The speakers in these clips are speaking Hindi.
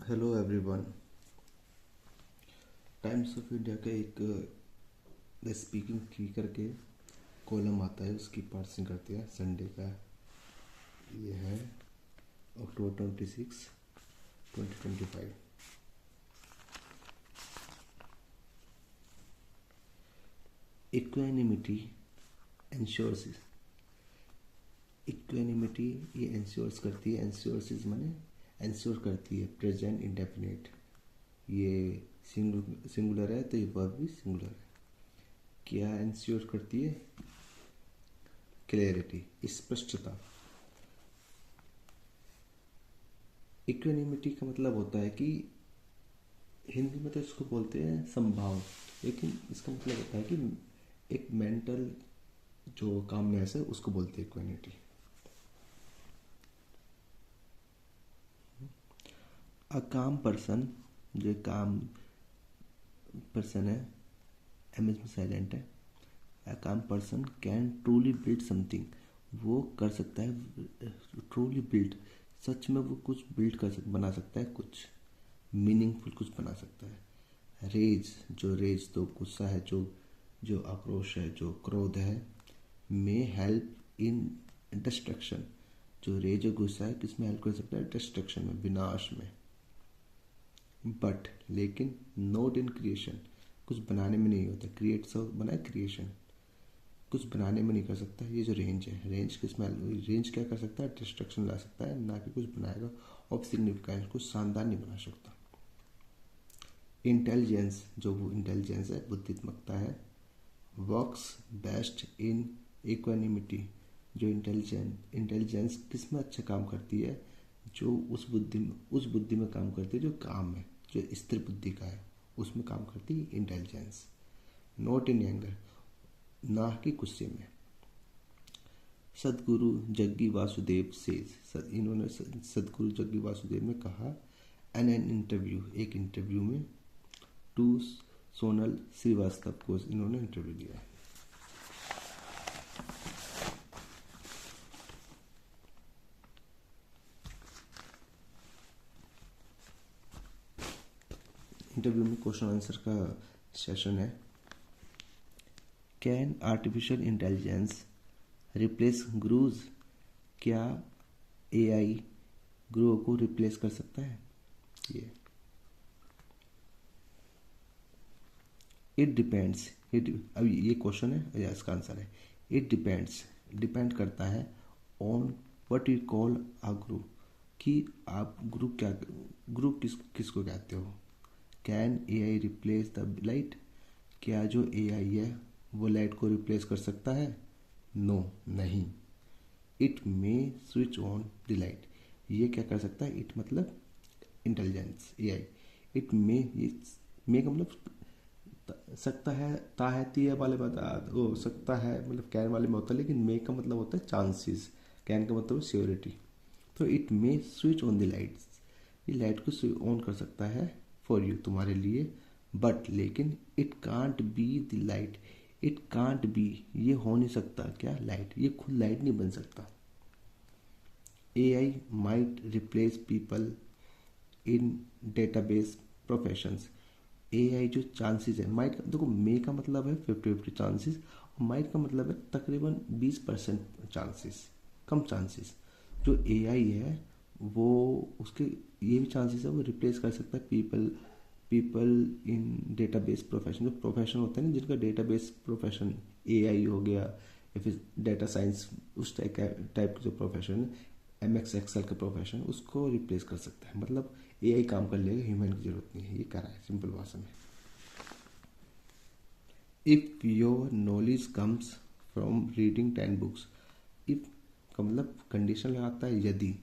Hello everyone. Times of India का एक द स्पीकिंग की करके कॉलम आता है, उसकी पार्सिंग करते हैं। संडे का ये है, अक्टूबर 26, 2025। इक्वेनिमिटी इंश्योर्स, इक्वेनिमिटी ये इंश्योर्स करती है। इंश्योर्स माने इंश्योर करती है, प्रेजेंट इंडेफिनिट। ये सिंगुलर है तो ये वर्ब भी सिंगुलर है। क्या इंश्योर करती है? क्लैरिटी, स्पष्टता। इक्वेनिमिटी का मतलब होता है कि हिंदी में तो इसको बोलते हैं संभाव, लेकिन इसका मतलब होता है कि एक मेंटल जो कामनेस है उसको बोलते हैं इक्वेनिटी। अ काम पर्सन, जो काम पर्सन है, एम में साइलेंट है। A calm person can truly build something, वो कर सकता है ट्रूली बिल्ड, सच में वो कुछ बिल्ड बना सकता है, कुछ मीनिंगफुल कुछ बना सकता है। रेज, जो रेज तो गुस्सा है, जो जो आक्रोश है, जो क्रोध है। मे हेल्प इन डिस्ट्रक्शन, जो रेज और गुस्सा है किसमें हेल्प कर सकता है? डिस्ट्रक्शन में, विनाश में। बट लेकिन नोट इन क्रिएशन, कुछ बनाने में नहीं होता। क्रिएट से बना है क्रिएशन, कुछ बनाने में नहीं कर सकता। ये जो रेंज है, रेंज किसमें, रेंज क्या कर सकता है? डिस्ट्रक्शन ला सकता है, ना कि कुछ बनाएगा। ऑफ सिग्निफिकेंस, कुछ शानदार नहीं बना सकता। इंटेलिजेंस, जो वो इंटेलिजेंस है, बुद्धिमत्ता है। वर्क्स बेस्ट इन इक्वानिमिटी, जो इंटेलिजेंस किस में अच्छा काम करती है? जो उस बुद्धि में काम करती है, जो काम है, जो स्थिर बुद्धि का है, उसमें काम करती है इंटेलिजेंस। नॉट इन एंगर, ना कि गुस्से में। सदगुरु जग्गी वासुदेव सेज, इन्होंने सदगुरु जग्गी वासुदेव ने कहा एन एन इंटरव्यू, एक इंटरव्यू में, टू सोनल श्रीवास्तव को इन्होंने इंटरव्यू दिया। इंटरव्यू में क्वेश्चन आंसर का सेशन है। Can artificial intelligence replace gurus, क्या एआई गुरुओं को रिप्लेस कर सकता है? ये इट डिपेंड्स, अब ये क्वेश्चन है या इसका आंसर है। इट डिपेंड्स, डिपेंड करता है ऑन व्हाट यू कॉल अ गुरु, कि आप गुरु क्या, गुरु किसको कहते हो। Can AI replace the light, क्या जो एआई है वो लाइट को रिप्लेस कर सकता है? नो, नहीं। It may switch on the light, ये क्या कर सकता है? इट मतलब इंटेलिजेंस, एआई। इट मे, ये मे का मतलब सकता है, ता है, ती है वाले बता हो सकता है, मतलब कैन वाले में होता है, लेकिन मे का मतलब होता है चांसेस, कैन का मतलब श्योरिटी। तो it may switch on the lights, ये लाइट को स्विच ऑन कर सकता है फॉर यू, तुम्हारे लिए। बट लेकिन it can't be the light, it can't be, ये हो नहीं सकता क्या? लाइट, ये खुद लाइट नहीं बन सकता। AI might replace people in database professions, AI जो चांसेस है, माइट देखो, मे का मतलब है 50-50 चांसेस, और माइट का मतलब है तकरीबन 20% चांसेस, कम चांसेस। जो एआई है वो, उसके ये भी चांसेस है वो रिप्लेस कर सकता है पीपल इन डेटाबेस प्रोफेशन, जो प्रोफेशन होता है ना जिनका डेटाबेस प्रोफेशन, एआई हो गया या फिर डेटा साइंस, उस टाइप का जो प्रोफेशन है, एमएक्स एक्सेल का प्रोफेशन, उसको रिप्लेस कर सकता है। मतलब एआई काम कर लेगा, ह्यूमन की जरूरत नहीं है, ये कह रहा है सिंपल भाषा में। If your knowledge comes from reading 10 books, if का मतलब कंडीशन लगाता है यदि,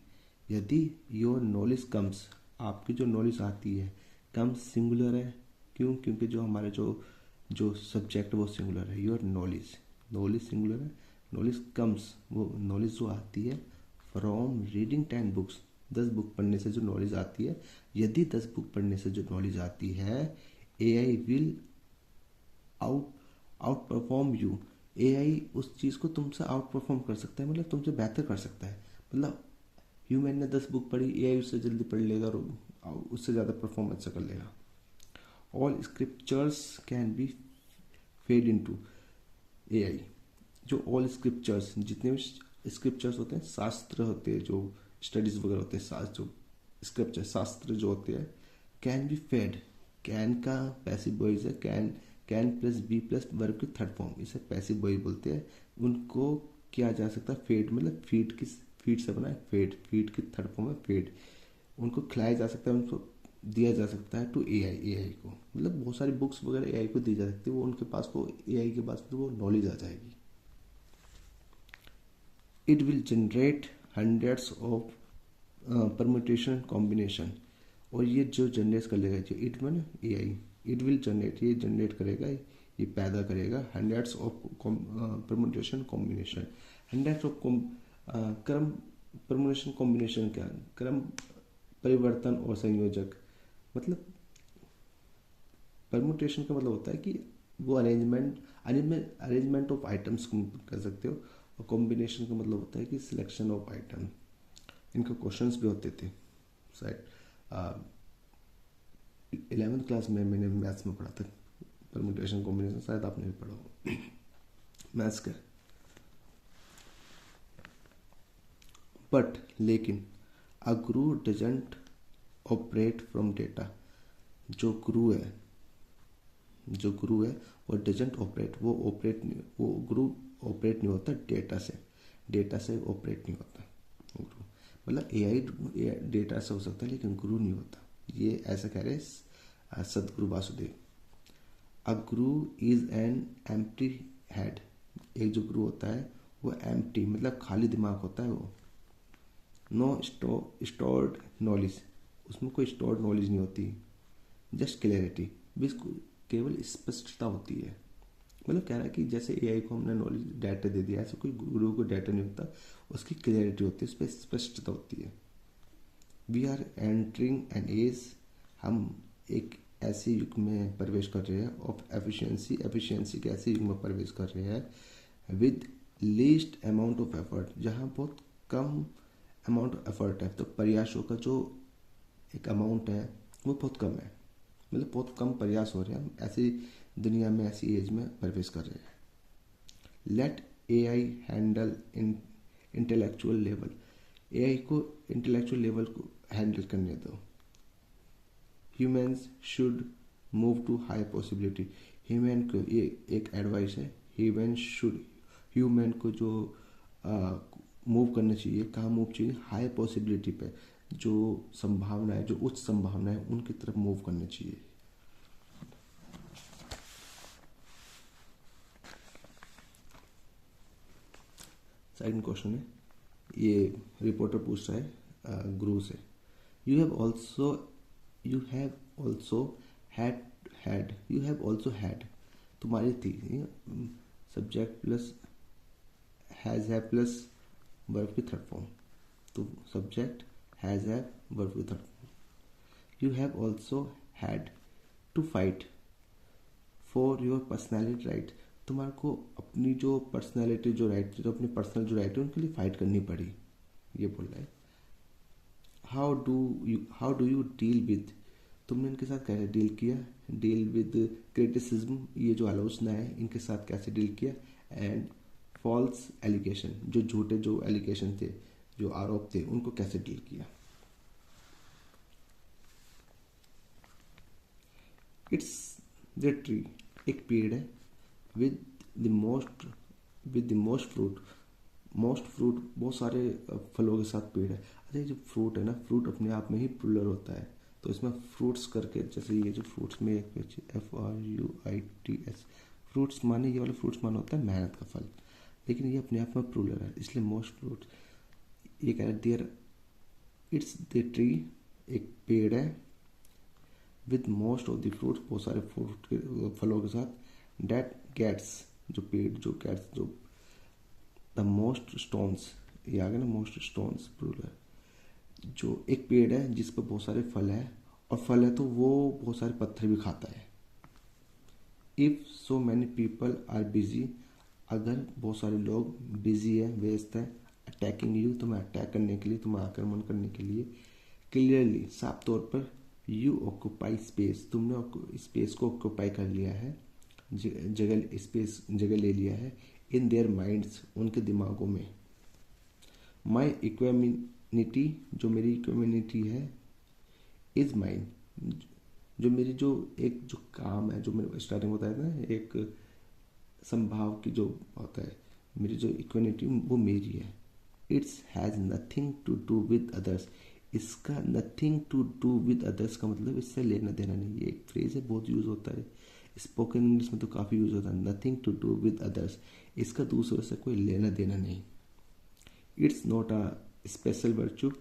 यदि योर नॉलेज कम्स, आपकी जो नॉलेज आती है, कम्स सिंगुलर है, क्यों? क्योंकि जो हमारे जो जो सब्जेक्ट वो सिंगुलर है। योर नॉलेज, नॉलेज सिंगुलर है, नॉलेज कम्स, वो नॉलेज जो आती है फ्रॉम रीडिंग 10 बुक्स, 10 बुक पढ़ने से जो नॉलेज आती है, यदि 10 बुक पढ़ने से जो नॉलेज आती है, AI will out out perform you, AI उस चीज़ को तुमसे आउट परफॉर्म कर सकता है, मतलब तुमसे बेहतर कर सकता है। मतलब ह्यूमन ने 10 बुक पढ़ी, एआई उससे जल्दी पढ़ लेगा और उससे ज़्यादा परफॉर्म अच्छा कर लेगा। All scriptures can be fade into AI. जो ऑल स्क्रिप्चर्स, जितने भी स्क्रिप्चर्स होते हैं, शास्त्र होते हैं, जो स्टडीज वगैरह होते हैं, शास्त्र जो स्क्रिप्चर शास्त्र जो होते हैं, कैन बी फेड। कैन का पैसिव वॉइस है, can plus be plus verb की थर्ड फॉर्म, इसे पैसिव वॉइस बोलते हैं। उनको किया जा सकता है फेड, मतलब फीड से बना है फेड, फीड की थर्ड फॉर्म है फेड। उनको खिलाया जा सकता है, उनको दिया जा सकता है टू एआई को, मतलब बहुत सारी बुक्स वगैरह एआई को दी जा सकती है, वो उनके पास, वो एआई के पास वो नॉलेज आ जाएगी। It will generate hundreds of permutation combination. और ये जो जनरेट कर लेगा, जो इट में एआई, इट विल जनरेट, ये जनरेट करेगा, ये पैदा करेगा hundreds of permutation combination. Hundreds of क्रम परम्यूटेशन कॉम्बिनेशन, क्या क्रम परिवर्तन और संयोजक, मतलब परम्यूटेशन का मतलब होता है कि वो अरेंजमेंट ऑफ आइटम्स कर सकते हो, और कॉम्बिनेशन का मतलब होता है कि सिलेक्शन ऑफ आइटम। इनके क्वेश्चंस भी होते थे शायद 11th क्लास में, मैंने मैथ्स में पढ़ा था परम्यूटेशन कॉम्बिनेशन, शायद आपने भी पढ़ा हो मैथ्स का। बट लेकिन अ ग्रू डजंट ऑपरेट फ्रॉम डेटा। जो ग्रू है वो डजंट ऑपरेट, वो ग्रू ऑपरेट नहीं होता डेटा से ऑपरेट नहीं होता ग्रू। मतलब एआई डेटा से हो सकता है, लेकिन ग्रू नहीं होता। ये ऐसा कह रहे सदगुरु वासुदेव। अ ग्रू इज एन एम्प्टी हेड। एक जो ग्रू होता है वो एम्प्टी, मतलब खाली दिमाग होता है वो। नो स्टोर्ड नॉलेज, उसमें कोई स्टोर्ड नॉलेज नहीं होती। जस्ट क्लियरिटी, केवल स्पष्टता होती है। मतलब कह रहा है कि जैसे एआई को हमने नॉलेज डाटा दे दिया, ऐसे कोई गुरु को डाटा नहीं होता, उसकी क्लियरिटी होती है, उस पर स्पष्टता होती है। We are entering an age, हम एक ऐसे युग में प्रवेश कर रहे हैं ऑफ एफिशिएंसी के ऐसे युग में प्रवेश कर रहे हैं with least amount of effort, जहाँ बहुत कम अमाउंट ऑफ एफर्ट है। तो प्रयासों का जो एक अमाउंट है वो बहुत कम है, मतलब बहुत कम प्रयास हो रहे हैं। हम ऐसी दुनिया में, ऐसी एज में प्रवेश कर रहे हैं। Let AI handle intellectual level, AI को इंटेलेक्चुअल लेवल को हैंडल करने दो। Humans should move to high possibility, human को ये एक एडवाइस है, ह्यूमन को जो मूव करना चाहिए, कहाँ मूव चाहिए, हाई पॉसिबिलिटी पे, जो संभावना है, जो उच्च संभावना है, उनकी तरफ मूव करना चाहिए। सेकंड क्वेश्चन है, ये रिपोर्टर पूछ रहा है गुरु से। यू हैव ऑल्सो हैड, तुम्हारी थी, सब्जेक्ट प्लस हैज है प्लस वर्ब की थर्ड फॉर्म, तो सब्जेक्ट हैज है वर्ब की third form. You have also had to fight for your personality right, तुम्हारे को अपनी जो पर्सनैलिटी जो राइट, जो अपनी पर्सनल जो राइट है उनके लिए फाइट करनी पड़ी, ये बोल रहा है। How do you deal with, तुमने इनके साथ कैसे डील किया, डील विद क्रिटिसिज्म, ये जो आलोचना है इनके साथ कैसे डील किया, एंड फॉल्स एलिगेशन, जो झूठे जो एलिगेशन थे, जो आरोप थे, उनको कैसे डील किया। इट्स द ट्री, एक पेड़ है, विद द मोस्ट फ्रूट, बहुत सारे फलों के साथ पेड़ है। अच्छा, ये जो फ्रूट है ना, फ्रूट अपने आप में ही प्लूरल होता है, तो इसमें फ्रूट्स करके, जैसे ये जो फ्रूट्स में FRUITS, फ्रूट्स माने, ये वाला फ्रूट्स माना होता है मेहनत का फल, लेकिन ये अपने आप में प्लूरल है, इसलिए मोस्ट फ्रूट। ये कह रहे देयर, इट्स द ट्री, एक पेड़ है, with most of the fruits, बहुत सारे फ्रूट के फलों के साथ, डेट गेट्स, जो पेड़ जो गेट्स, जो द मोस्ट स्टोन्स, ये आ गया ना, मोस्ट स्टोन्स प्लूरल, जो एक पेड़ है जिस पर बहुत सारे फल है, और फल है तो वो बहुत सारे पत्थर भी खाता है। If so many people are busy, अगर बहुत सारे लोग बिजी है, व्यस्त है, अटैकिंग यू, तुम्हें अटैक करने के लिए, तुम्हें आक्रमण करने के लिए, क्लियरली, साफ तौर पर, यू ऑक्यूपाई स्पेस, तुमने स्पेस को ऑक्यूपाई कर लिया है, जगह ले लिया है, इन देयर माइंड्स, उनके दिमागों में। माई इक्वेनिटी, जो मेरी इक्वेनिटी है, इज माइन, जो मेरी जो काम है, जो मैंने स्टार्टिंग में बताया था ना, एक संभाव की जो होता है, मेरी जो इक्वेनिटी वो मेरी है। It's has nothing to do with others, इसका nothing to do with others का मतलब इससे लेना देना नहीं। ये एक फ्रेज है, बहुत यूज़ होता है, स्पोकन इंग्लिश में तो काफ़ी यूज़ होता है, nothing to do with others, इसका दूसरों से कोई लेना देना नहीं। It's not a special virtue,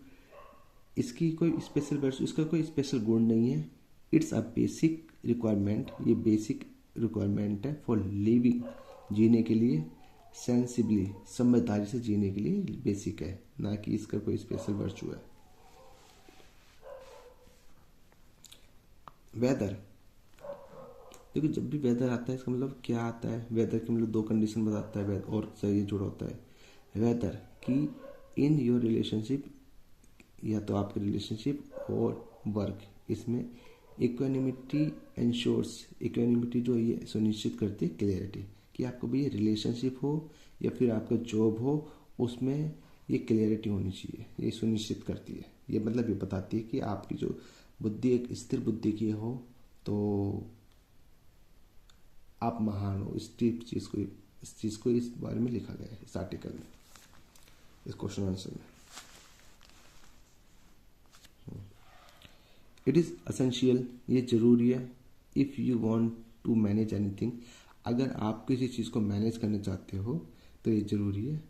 इसकी कोई स्पेशल वर्चू, इसका कोई स्पेशल गुण नहीं है। इट्स अ बेसिक रिक्वायरमेंट, ये बेसिक रिक्वायरमेंट है फॉर लिविंग, जीने के लिए, सेंसिबली, समझदारी से जीने के लिए बेसिक है, ना कि इसका कोई स्पेशल वर्चू है। वेदर, देखो जब भी वेदर आता है इसका मतलब क्या आता है, वेदर के मतलब दो कंडीशन बताता है और से ये जुड़ा होता है। वेदर कि इन योर रिलेशनशिप, या तो आपके रिलेशनशिप और वर्क, इसमें इक्वानिमिटी एंश्योर्स, इक्वानिमिटी जो ये सुनिश्चित करती है क्लियरिटी, कि आपको भी ये रिलेशनशिप हो या फिर आपका जॉब हो, उसमें ये क्लियरिटी होनी चाहिए, ये सुनिश्चित करती है। ये मतलब ये बताती है कि आपकी जो बुद्धि एक स्थिर बुद्धि की हो, तो आप महान हो। इस चीज़ को इस बारे में लिखा गया है इस आर्टिकल में, इस क्वेश्चन आंसर में। इट इज़ असेंशियल, ये जरूरी है। If you want to manage anything, अगर आप किसी चीज़ को मैनेज करना चाहते हो तो ये ज़रूरी है,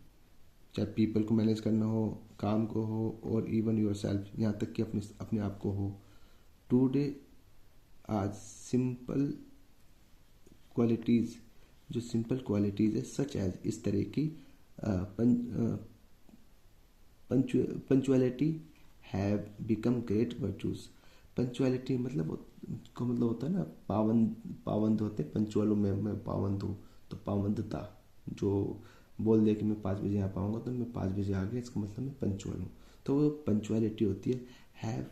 चाहे पीपल को मैनेज करना हो, काम को हो, और इवन योर सेल्फ, यहाँ तक कि अपने आप को हो। टूडे आज सिंपल क्वालिटीज़, जो सिंपल क्वालिटीज़ है, सच एज, इस तरह की punctuality have become great virtues. Punctuality मतलब का मतलब होता है ना, पाबंद होते, पंचुअल मैं पाबंद हूँ, तो पाबंदता, जो बोल दिया कि मैं 5 बजे आ पाऊँगा तो मैं 5 बजे आ गया, इसका मतलब मैं पंचुअल हूँ, तो वो पंचुअलिटी होती है। हैव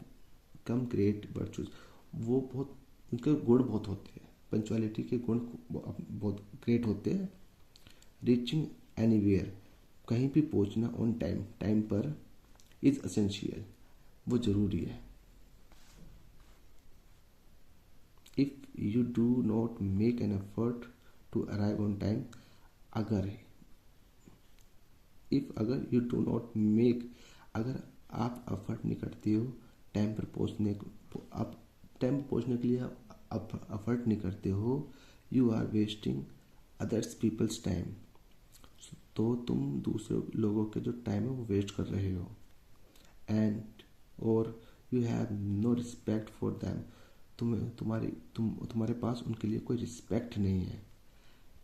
कम ग्रेट वर्चूज़, वो बहुत, उनके गुण बहुत होते हैं, पंचुअलिटी के गुण बहुत ग्रेट होते हैं। रीचिंग एनीवेयर, कहीं भी पहुंचना ऑन टाइम, टाइम पर, इज असेंशियल, वो ज़रूरी है। If you do not make an effort to arrive on time, अगर यू डू नॉट मेक, अगर आप एफर्ट नहीं करते हो टाइम पर पहुंचने को, आप टाइम पर पहुंचने के लिए आप एफर्ट नहीं करते हो, you are wasting others people's time, तो तुम दूसरे लोगों के जो टाइम है वो वेस्ट कर रहे हो। एंड और you have no respect for them, तुम्हारे पास उनके लिए कोई रिस्पेक्ट नहीं है।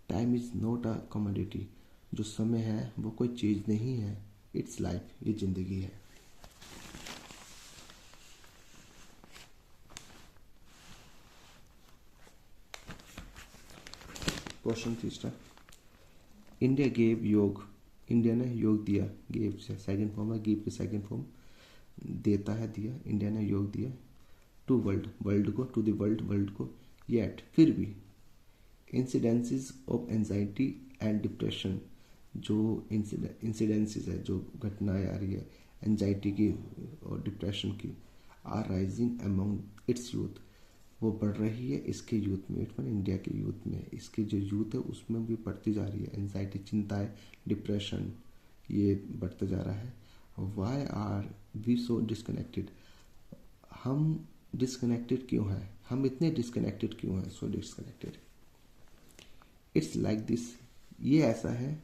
Time is not a commodity, जो समय है वो कोई चीज़ नहीं है, इट्स लाइफ, ये ज़िंदगी है। क्वेश्चन तीसरा, इंडिया गेव योग, इंडिया ने योग दिया, गेव से सेकंड फॉर्म है, गिव की सेकंड फॉर्म, देता है, दिया, इंडिया ने योग दिया, टू वर्ल्ड को, टू द वर्ल्ड को, येट, फिर भी, incidences of anxiety and depression, जो इंसिडेंसेस है, जो घटनाएं आ रही है एंजाइटी की और डिप्रेशन की, are rising among its youth, वो बढ़ रही है इसके यूथ में, इट मीन इंडिया के यूथ में, इसके जो यूथ है उसमें भी बढ़ती जा रही है एंजाइटी, चिंताएं, डिप्रेशन, ये बढ़ता जा रहा है। Why are we so disconnected, हम डिस्कनेक्टेड क्यों हैं, हम इतने डिस्कनेक्टेड क्यों हैं, so disconnected. It's like this, ये ऐसा है,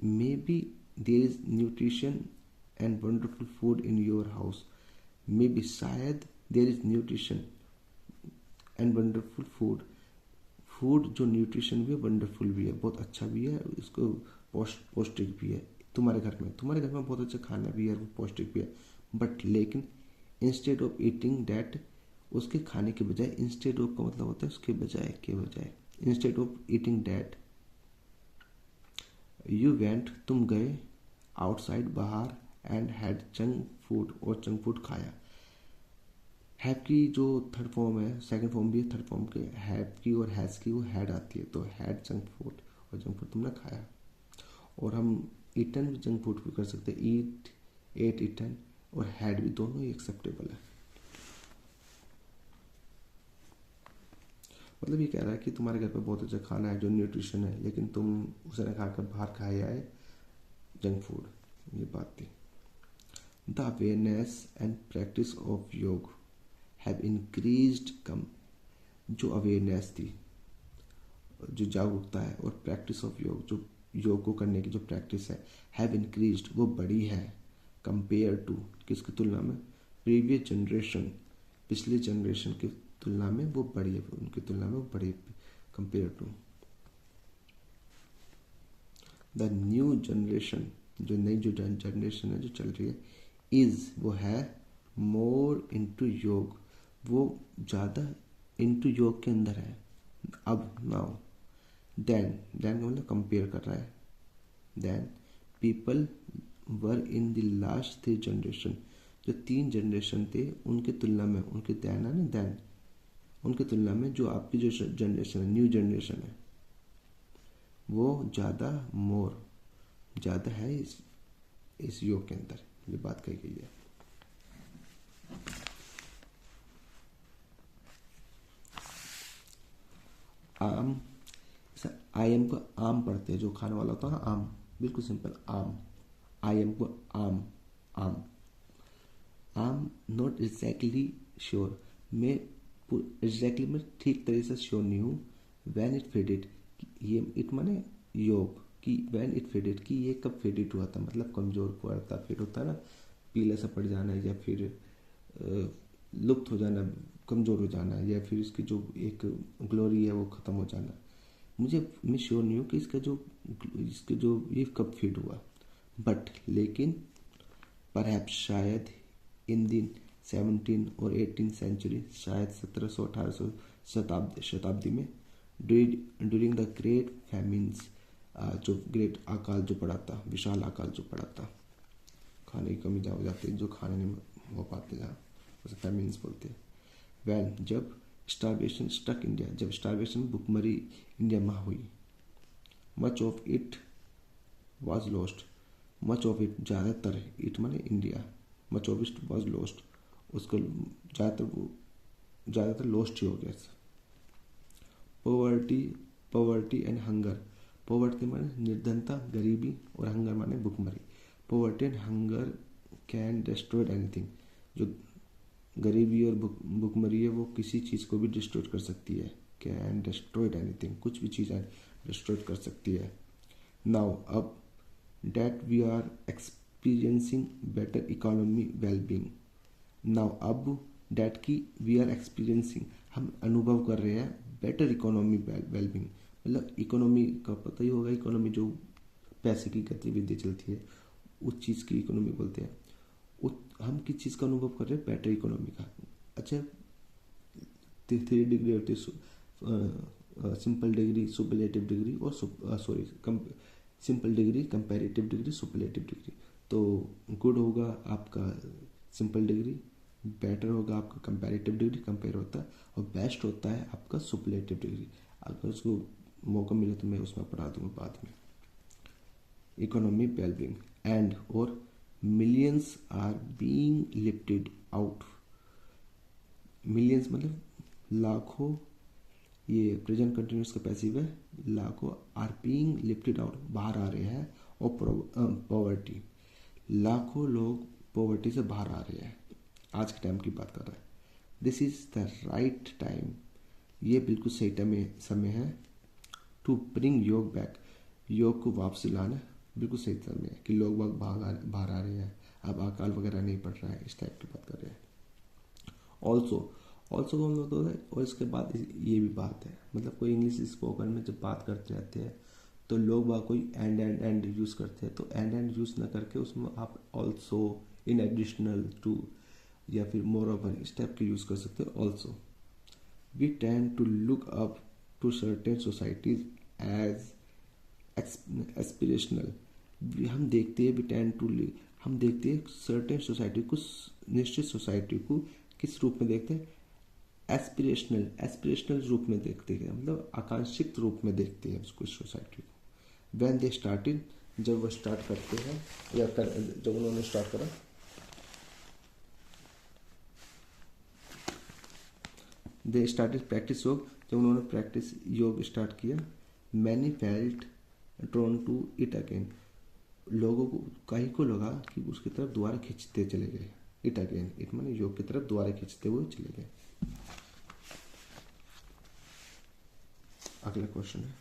maybe there is nutrition and wonderful food in your house, maybe, शायद, there is nutrition and wonderful food, food जो न्यूट्रिशन भी है, वंडरफुल भी है, बहुत अच्छा भी है, इसको पौष्टिक भी है, तुम्हारे घर में बहुत अच्छा खाना भी है, वो पौष्टिक भी है, बट लेकिन इंस्टेड ऑफ ईटिंग डैट, उसके खाने के बजाय, इंस्टेड ऑफ का मतलब होता है उसके बजाय, के बजाय, instead of eating that, you went, तुम गए, आउटसाइड, बाहर, एंड हैड जंक फूड, और जंक फूड खाया। हैव की जो थर्ड फॉर्म है, सेकंड फॉर्म भी है थर्ड फॉर्म के, हैव की और हैज़ की वो हैड आती है, तो हैड जंक फूड, और जंक फूड तुमने खाया। और हम ईटन भी जंक फूड भी कर सकते हैं, ईट, एट, ईटन, और हैड भी, दोनों ही एक्सेप्टेबल है। मतलब ये कह रहा है कि तुम्हारे घर पे बहुत अच्छा खाना है जो न्यूट्रिशन है, लेकिन तुम उसे ना खाकर बाहर खाया है जंक फूड, ये बात थी। The awareness and practice of योग हैव इंक्रीज्ड कम, जो अवेयरनेस थी, जो जागरूकता है, और प्रैक्टिस ऑफ योग, जो योग को करने की जो प्रैक्टिस है, हैव इंक्रीज्ड, वो बड़ी है, कंपेयर टू, किसकी तुलना में, प्रीवियस जनरेशन, पिछली जनरेशन की तुलना में वो बड़ी है, उनकी तुलना में वो बड़ी, compare to. The new generation, जो नई जो जनरेशन है जो चल रही है, इज, वो है, मोर इनटू योग, वो ज़्यादा इनटू योग के अंदर है अब, नाउ, देन का मतलब कंपेयर कर रहा है, then people were in the last 3 generation, जो 3 जनरेशन थे उनके तुलना में, उनके देन है ना, देन उनके तुलना में जो आपकी जो जनरेशन है, न्यू जनरेशन है, वो ज़्यादा, मोर, ज़्यादा है इस योग के अंदर, ये बात कही गई है। आम, आई एम को आम पढ़ते हैं, जो खाने वाला होता है ना, आम, बिल्कुल सिंपल, आम, आई एम को आम, आम, आम नॉट एग्जैक्टली श्योर, मैं एग्जैक्टली मैं ठीक तरह से श्योर नहीं हूँ, वैन इट फेडेड, ये इट माने योग, कि वैन इट फेडेड, कि ये कब फेडेड हुआ था, मतलब कमज़ोर हुआ था, फेड होता है ना, पीला सा पड़ जाना, या फिर लुप्त हो जाना, कमज़ोर हो जाना, या फिर इसकी जो एक ग्लोरी है वो ख़त्म हो जाना। मैं श्योर नहीं हूँ कि इसके जो ये कब फीड हुआ, बट लेकिन परहैप्स, शायद, इन दिन 17 और 18 सेंचुरी, शायद 1700-1800 शताब्दी में, ड्यूरिंग द ग्रेट फैमिन्स, जो ग्रेट अकाल जो पड़ा था, विशाल अकाल जो पड़ा था, खाने की कमी जहाँ हो जाती है, जो खाने नहीं हो पाते जहाँ, उसे फैमिन्स बोलते हैं। वैन, जब स्टारवेशन स्टक इंडिया, जब स्टारवेशन, भुखमरी इंडिया में हुई, much of it was lost, much of it, ज़्यादातर, इट माने India, much of it was lost, उसको ज़्यादातर लॉस्ट ही हो गया। पॉवर्टी एंड हंगर, पॉवर्टी माने निर्धनता, गरीबी, और हंगर माने भुखमरी। Poverty and hunger can destroy anything, जो गरीबी और भुखमरी है वो किसी चीज़ को भी डिस्ट्रॉय कर सकती है, कैन डिस्ट्रॉय एनीथिंग, कुछ भी चीज़ डिस्ट्रॉय कर सकती है। नाउ, अब, that we are experiencing better economy wellbeing, now, अब, डेट की वी आर एक्सपीरियंसिंग, हम अनुभव कर रहे हैं, बेटर इकोनॉमी वेलबींग, मतलब इकोनॉमी का पता ही होगा, इकोनॉमी जो पैसे की गतिविधि चलती है, उस चीज़ की इकोनॉमी बोलते हैं। हम किस चीज़ का अनुभव कर रहे हैं, बेटर इकोनॉमी का। अच्छा, 3 डिग्री होती है, सिंपल डिग्री, सुपरलेटिव डिग्री, और simple degree, comparative degree, superlative degree. तो गुड होगा आपका सिंपल डिग्री, बेटर होगा आपका कंपैरेटिव डिग्री, कंपेयर होता है, और बेस्ट होता है आपका सुपरलेटिव डिग्री। अगर उसको मौका मिले तो मैं उसमें पढ़ा दूंगा बाद में। इकोनॉमी वेलबींग एंड, और millions are being lifted out, millions मतलब लाखों, ये प्रेजेंट कंटिन्यूस का पैसिव है, लाखों आर बीइंग लिफ्टेड आउट, बाहर आ रहे हैं, और पॉवर्टी, लाखों लोग पॉवर्टी से बाहर आ रहे हैं, आज के टाइम की बात कर रहा है। This is the right time, ये बिल्कुल सही समय है, टू ब्रिंग योग बैक, योग को वापस लाना बिल्कुल सही समय है, कि लोग बाहर आ रहे हैं, अब अकाल वगैरह नहीं पड़ रहा है, इस टाइप की बात कर रहे हैं। ऑल्सो को हम लोग तो है, और इसके बाद ये भी बात है, मतलब कोई इंग्लिश स्पोकन में जब बात करते रहते हैं तो लोग वहाँ कोई एंड यूज़ करते हैं, तो एंड यूज़ ना करके उसमें आप ऑल्सो, इन एडिशनल टू, या फिर मोर ओवर, इस टाइप के यूज़ कर सकते हो। Also, we tend to look up to certain societies as aspirational, हम देखते हैं, वी टेंड टू, हम देखते हैं सर्टेन सोसाइटी को, निश्चित सोसाइटी को किस रूप में देखते हैं, एस्पिरेशनल रूप में देखते हैं, मतलब आकांक्षित रूप में देखते हैं उसको, सोसाइटी को। व्हेन दे स्टार्टेड, जब वो स्टार्ट करते हैं या जब उन्होंने स्टार्ट करा, दे स्टार्टेड प्रैक्टिस योग, जब उन्होंने प्रैक्टिस योग स्टार्ट किया, many felt drawn to it again, लोगों को कहीं को लगा कि उसकी तरफ दोबारा खींचते चले गए, इट अगेन, इट माने योग की तरफ दोबारा खींचते हुए चले गए। अगला क्वेश्चन है,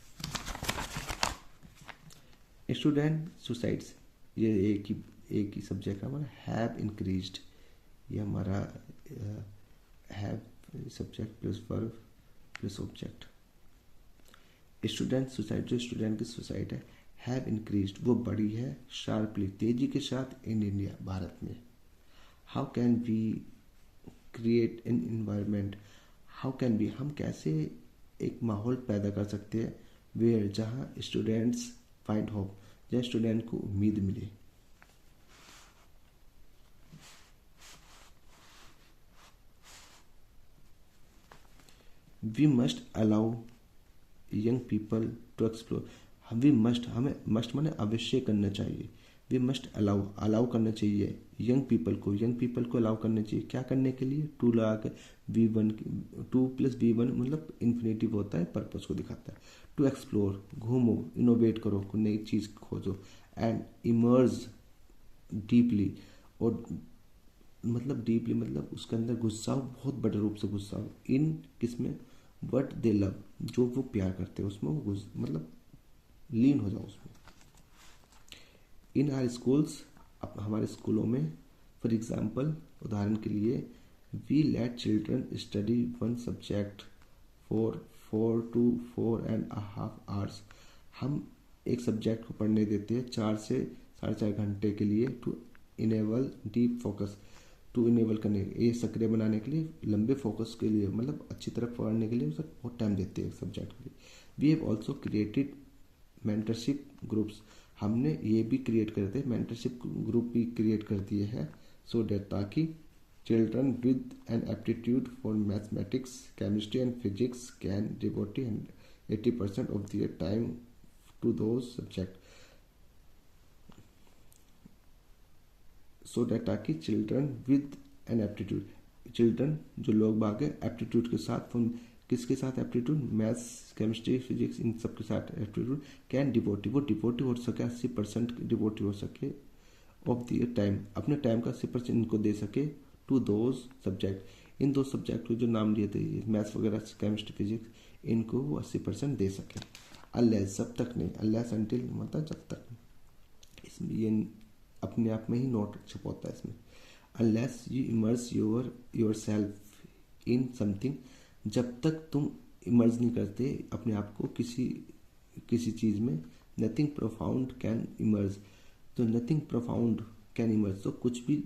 स्टूडेंट सुसाइड्स, ये एक ही सब्जेक्ट है हमारा, हैव इंक्रीज्ड, ये हमारा have subject plus verb plus object. Student suicide, जो स्टूडेंट की सुसाइड है, हैव इंक्रीज्ड, वो बढ़ी है, शार्पली, तेजी के साथ, इन इंडिया, भारत में। How can we create an environment, how can we, हम कैसे एक माहौल पैदा कर सकते हैं, वेयर, जहाँ स्टूडेंट्स फाइंड होप, जहाँ स्टूडेंट को उम्मीद मिले। We must allow young people to explore, हमें मस्ट माने अवश्य करना चाहिए, वी मस्ट अलाउ करना चाहिए यंग पीपल को अलाउ करना चाहिए, क्या करने के लिए, टू लगा के V1, 2+V1 मतलब इन्फिनेटिव होता है, पर्पस को दिखाता है, टू एक्सप्लोर, घूमो, इनोवेट करो, कोई नई चीज़ खोजो, एंड इमर्ज डीपली, और मतलब डीपली मतलब उसके अंदर घुस जाओ, बहुत बड़े रूप से घुस जाओ, इन किसमें, वट दे लव, जो वो प्यार करते हैं उसमें वो मतलब लीन हो जाओ उसमें। इन आर स्कूल्स, हमारे स्कूलों में, फॉर एग्जाम्पल, उदाहरण के लिए, we let children study one subject for 4 to 4.5 hours, हम एक सब्जेक्ट को पढ़ने देते हैं 4 से 4.5 घंटे के लिए, to enable deep focus, to enable करने, ये सक्रिय बनाने के लिए, लंबे फोकस के लिए, मतलब अच्छी तरह पढ़ने के लिए उसे बहुत टाइम देते हैं सब्जेक्ट के लिए। We have also created mentorship groups, हमने ये भी क्रिएट करते हैं, मेंटरशिप ग्रुप भी क्रिएट कर दिए हैं, सो डेट, ताकि children with an aptitude for mathematics, chemistry and physics can devote 80% of their time to those subject, so that, ताकि children with an aptitude, children जो लोग बाग एप्टीट्यूड के साथ, किसके साथ एप्टीट्यूड, मैथ्स, केमिस्ट्री, फिजिक्स, इन सब के साथ एप्टीट्यूड, कैन डिवोटिव, वो डिवोटिव हो सके, 80% डिवोटिव हो सके, ऑफ द टाइम, अपने टाइम का 80% इनको दे सके, टू दोज सब्जेक्ट, इन दो सब्जेक्ट को जो नाम लिए थे, मैथ्स वगैरह, केमिस्ट्री, फिजिक्स, इनको वो 80% दे सके। अनलेस, जब तक नहीं, अनलेस अंटिल मतलब जब तक, इसमें ये अपने आप में ही नोट छुपाता है इसमें, unless you immerse your self in something, जब तक तुम इमर्ज नहीं करते अपने आप को किसी चीज़ में, नथिंग प्रोफाउंड कैन इमर्ज, तो नथिंग प्रोफाउंड कैन इमर्ज, तो कुछ भी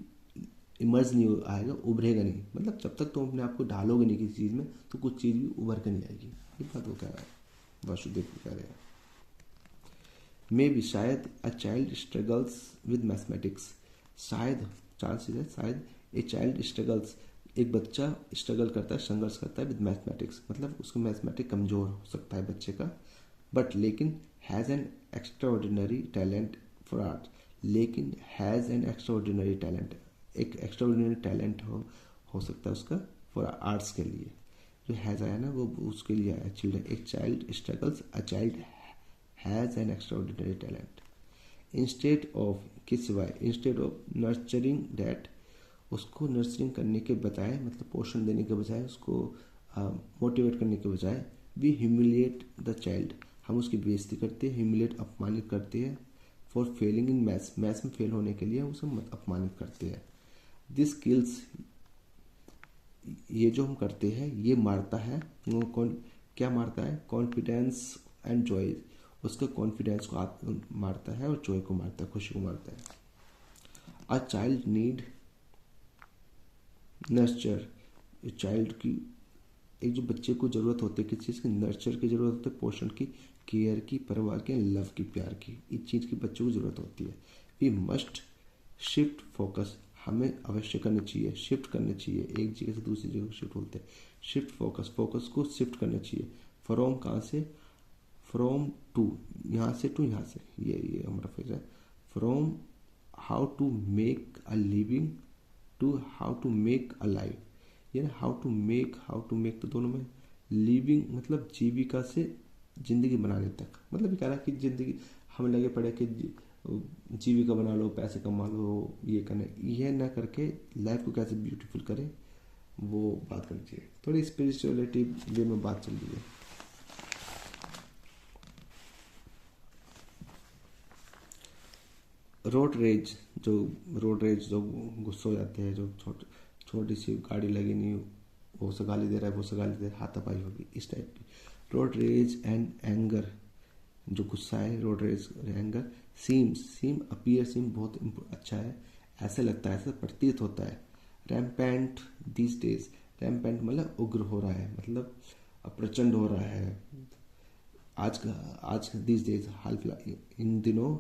इमर्ज नहीं आएगा, उभरेगा नहीं, मतलब जब तक तुम अपने आप को डालोगे नहीं किसी चीज़ में, तो कुछ चीज़ भी उभर कर नहीं आएगी। ये बात वो कह रहा है, वासुदेव को कह रहे हैं। मे भी, शायद, a child struggles with mathematics, शायद, चांसेस है, शायद ए चाइल्ड स्ट्रगल्स, एक बच्चा स्ट्रगल करता है, संघर्ष करता है, विद मैथमेटिक्स, मतलब उसको मैथमेटिक्स कमज़ोर हो सकता है बच्चे का, बट लेकिन has an extraordinary talent for art, लेकिन हैज़ एन एक्स्ट्राऑर्डिनरी टैलेंट, एक एक्स्ट्राऑर्डिनरी टैलेंट हो सकता है उसका फॉर आर्ट्स के लिए, जो हैज़ आया ना वो उसके लिए आया, चिल्ड्रन, एक child struggles, a child has an extraordinary talent, instead of, किस सिवाय, इंस्टेड ऑफ नर्चरिंग डैट, उसको नर्सरिंग करने के बजाय, मतलब पोषण देने के बजाय, उसको मोटिवेट करने के बजाय, वी ह्यूमिलिएट द चाइल्ड, हम उसकी बेइज्जती करते हैं, ह्यूमिलिएट अपमानित करते हैं, for Fehling in maths, maths में फेल होने के लिए उसे अपमानित करते हैं। दिस किल्स, ये जो हम करते हैं ये मारता है, क्या मारता है, कॉन्फिडेंस एंड जॉय, उसके कॉन्फिडेंस को मारता है और जॉय को मारता है, खुशी को मारता है। A child need nurture, child की, एक जो बच्चे को ज़रूरत होती है किस चीज़ की, नर्चर की ज़रूरत होती है, पोषण की, केयर की, परवाह की, लव की, प्यार की, इस चीज़ की बच्चों को ज़रूरत होती है। वी मस्ट शिफ्ट फोकस हमें अवश्य करना चाहिए, शिफ्ट करना चाहिए, एक जगह से दूसरी जगह शिफ्ट बोलते हैं। शिफ्ट फोकस, फोकस को शिफ्ट करना चाहिए। फ्रॉम कहाँ से, फ्रॉम टू, यहाँ से टू यहाँ से, ये हमारा फ्रेज है। From how to make a living to how to make a life. ये ना हाउ टू मेक तो दोनों में, लिविंग मतलब जीविका से जिंदगी बनाने तक, मतलब ये कह रहा है कि जिंदगी हमें लगे पड़े कि जीविका बना लो, पैसे कमा लो, ये करना, ये ना करके लाइफ को कैसे ब्यूटीफुल करें वो बात करनी चाहिए। थोड़ी स्पिरिचुअलिटी वे में बात चल रही है। जो रोड रेज जो गुस्सा हो जाते हैं, जो छोटी सी गाड़ी लगी नहीं, वो से गाली दे रहा है, वो से गाली दे रहा है, हाथापाई होगी, इस टाइप की। रोड रेज एंड एंगर, जो गुस्सा है, रोड रेज एंगर। सीम अपीयर, सीम बहुत अच्छा है, ऐसा लगता है, ऐसा प्रतीत होता है। रैम्पेंट दीज डेज, रैम्पेंट मतलब उग्र हो रहा है, मतलब प्रचंड हो रहा है। आज दीज डेज, हाल फिलहाल इन दिनों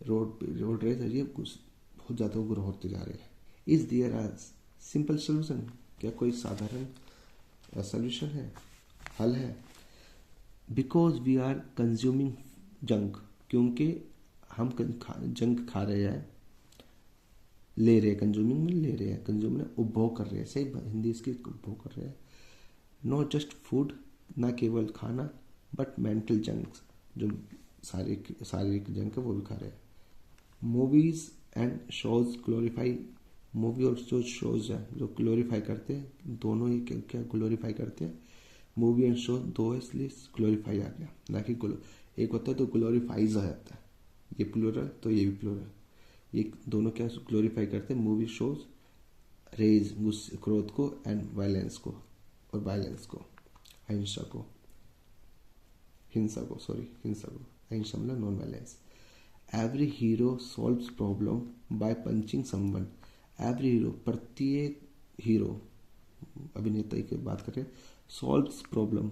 रोड रेज ये बहुत ज़्यादा उग्र होते जा रहे हैं। Is there are simple solution, क्या कोई साधारण सोल्यूशन है, हल है? Because we are consuming junk, क्योंकि हम जंक खा रहे हैं, ले रहे हैं, कंज्यूमिंग में ले रहे हैं, कंज्यूम में उपभोग कर रहे हैं, सही हिंदी इसकी, उपभोग कर रहे हैं। नॉट जस्ट फूड, ना केवल खाना, बट मेंटल जंक, जो शारीरिक जंक है वो भी खा रहे हैं। Movies and shows glorify, movie और जो शोज हैं जो ग्लोरीफाई करते हैं, दोनों ही क्या ग्लोरीफाई करते हैं, मूवी एंड शो दो है, इसलिए ग्लोरीफाई आ गया, ना कि एक होता है तो ग्लोरीफाइज आ जाता है, ये प्लूरल तो ये भी प्लूरल, ये दोनों क्या ग्लोरीफाई करते हैं, मूवी शोज रेज गुस्से क्रोध को एंड वायलेंस को, और वायलेंस को, अहिंसा को, हिंसा को अहिंसा मतलब non violence. Every hero solves problem by punching someone, every hero, प्रत्येक हीरो, अभिनेता की बात करें, सॉल्व्स प्रॉब्लम,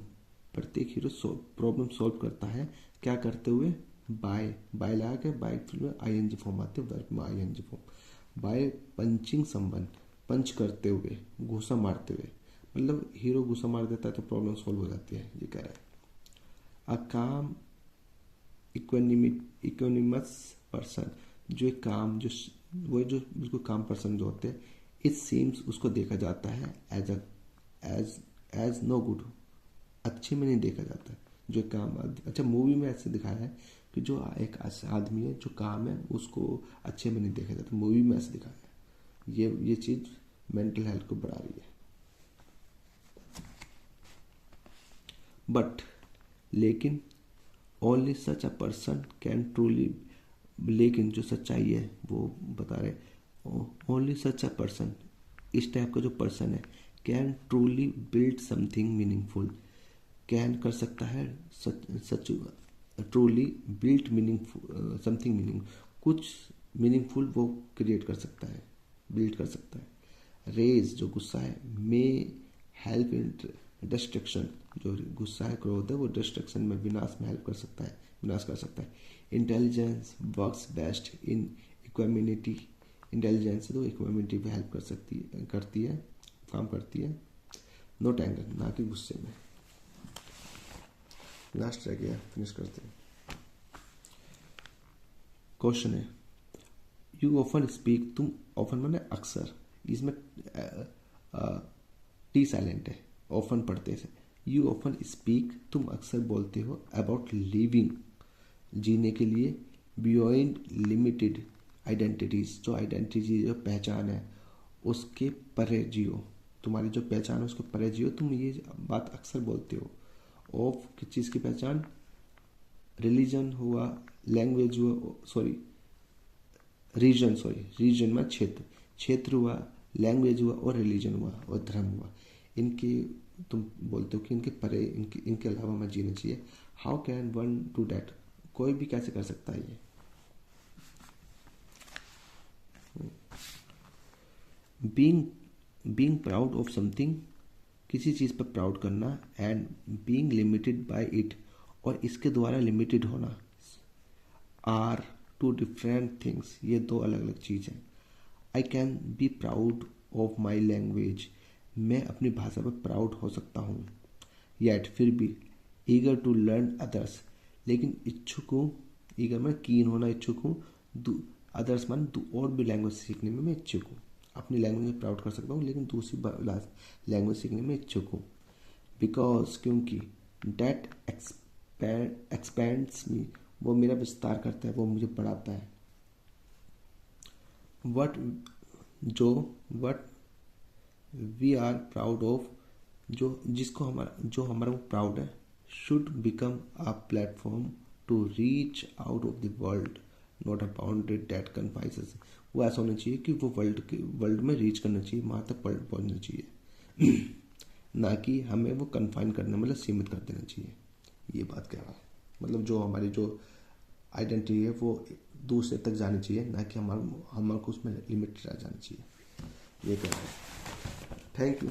प्रत्येक हीरो प्रॉब्लम सॉल्व करता है, क्या करते हुए, बाय लगा के, बाय में आईएनजी फॉर्म आते हैं, वर्ब में ING form, by punching someone, punch करते हुए, घूसा मारते हुए, मतलब हीरो घूसा मार देता है तो प्रॉब्लम सॉल्व हो जाती है, ये कह रहा है। अ काम इक्वेनिमस पर्सन, जो एक काम, जो वो जो बिल्कुल काम पर्सन जो होते हैं, इट सीम्स, उसको देखा जाता है एज नो गुड, अच्छे में नहीं देखा जाता है जो काम। अच्छा, मूवी में ऐसे दिखाया है कि जो एक आदमी है, जो काम है उसको अच्छे में नहीं देखा जाता, मूवी में ऐसे दिखाया है। ये चीज़ मेंटल हेल्थ को बढ़ा रही है। बट लेकिन only such a person can truly, लेकिन जो सच्चाई है वो बता रहे, ओनली सच अ पर्सन, इस टाइप का जो पर्सन है, can truly build something meaningful, can कर सकता है, such truly build meaningful something meaning, कुछ मीनिंगफुल वो क्रिएट कर सकता है, बिल्ड कर सकता है। रेज जो गुस्सा है, मे हेल्प इन डिस्ट्रक्शन, जो गुस्सा है, क्रोध है, वो डिस्ट्रक्शन में, विनाश में हेल्प कर सकता है, विनाश कर सकता है। Intelligence works best in equanimity, intelligence से तो इक्वानिमिटी भी हेल्प करती है, काम करती है। नॉट एंगर, ना कि गुस्से में। लास्ट रह गया, फिनिश करते हैं। क्वेश्चन है, यू ऑफन स्पीक, तुम ऑफन माने अक्सर, इसमें टी साइलेंट है, ऑफन पढ़ते से। यू ऑफन स्पीक, तुम अक्सर बोलते हो, अबाउट लिविंग, जीने के लिए, बियॉन्ड लिमिटेड आइडेंटिटीज, जो आइडेंटिटी जो पहचान है उसके परे जियो, तुम्हारी जो पहचान है उसके परे जियो, तुम ये बात अक्सर बोलते हो। ऑफ किस चीज़ की पहचान, रिलीजन हुआ, लैंग्वेज हुआ, रीजन में क्षेत्र हुआ, लैंग्वेज हुआ, और रिलीजन हुआ, और धर्म हुआ, इनके तुम बोलते हो कि इनके परे, इनके अलावा मैं जीना चाहिए। How can one do that, कोई भी कैसे कर सकता है ये। बीइंग प्राउड ऑफ समथिंग, किसी चीज़ पर प्राउड करना, and being limited by it, और इसके द्वारा लिमिटेड होना, आर टू डिफरेंट थिंग्स, ये दो अलग अलग चीज़ हैं। I can be proud of my language, मैं अपनी भाषा पर प्राउड हो सकता हूँ। येट फिर भी, ईगर टू लर्न अदर्स, लेकिन इच्छुक हूँ, ईगर में कीन होना, इच्छुक हूँ, अदर्स मान और भी लैंग्वेज सीखने में मैं इच्छुक हूँ। अपनी लैंग्वेज में प्राउड कर सकता हूँ लेकिन दूसरी लैंग्वेज सीखने में इच्छुक हूँ। बिकॉज, क्योंकि, डैट एक्सपेंड्स मी, वो मेरा विस्तार करता है, वो मुझे बढ़ाता है। What what we are proud of, जो हमारा प्राउड है, should become a platform to reach out of the world, not a boundary that confines us. वो ऐसा होना चाहिए कि वो वर्ल्ड में रीच करना चाहिए, वहाँ तक पहुँचना चाहिए ना कि हमें वो कन्फाइन करने, मतलब सीमित कर देना चाहिए। ये बात कह रहा है, मतलब जो हमारी जो आइडेंटिटी है वो दूसरे तक जानी चाहिए, ना कि हमारे को उसमें लिमिट रह जानी चाहिए, ये कह रहा है। Thank you.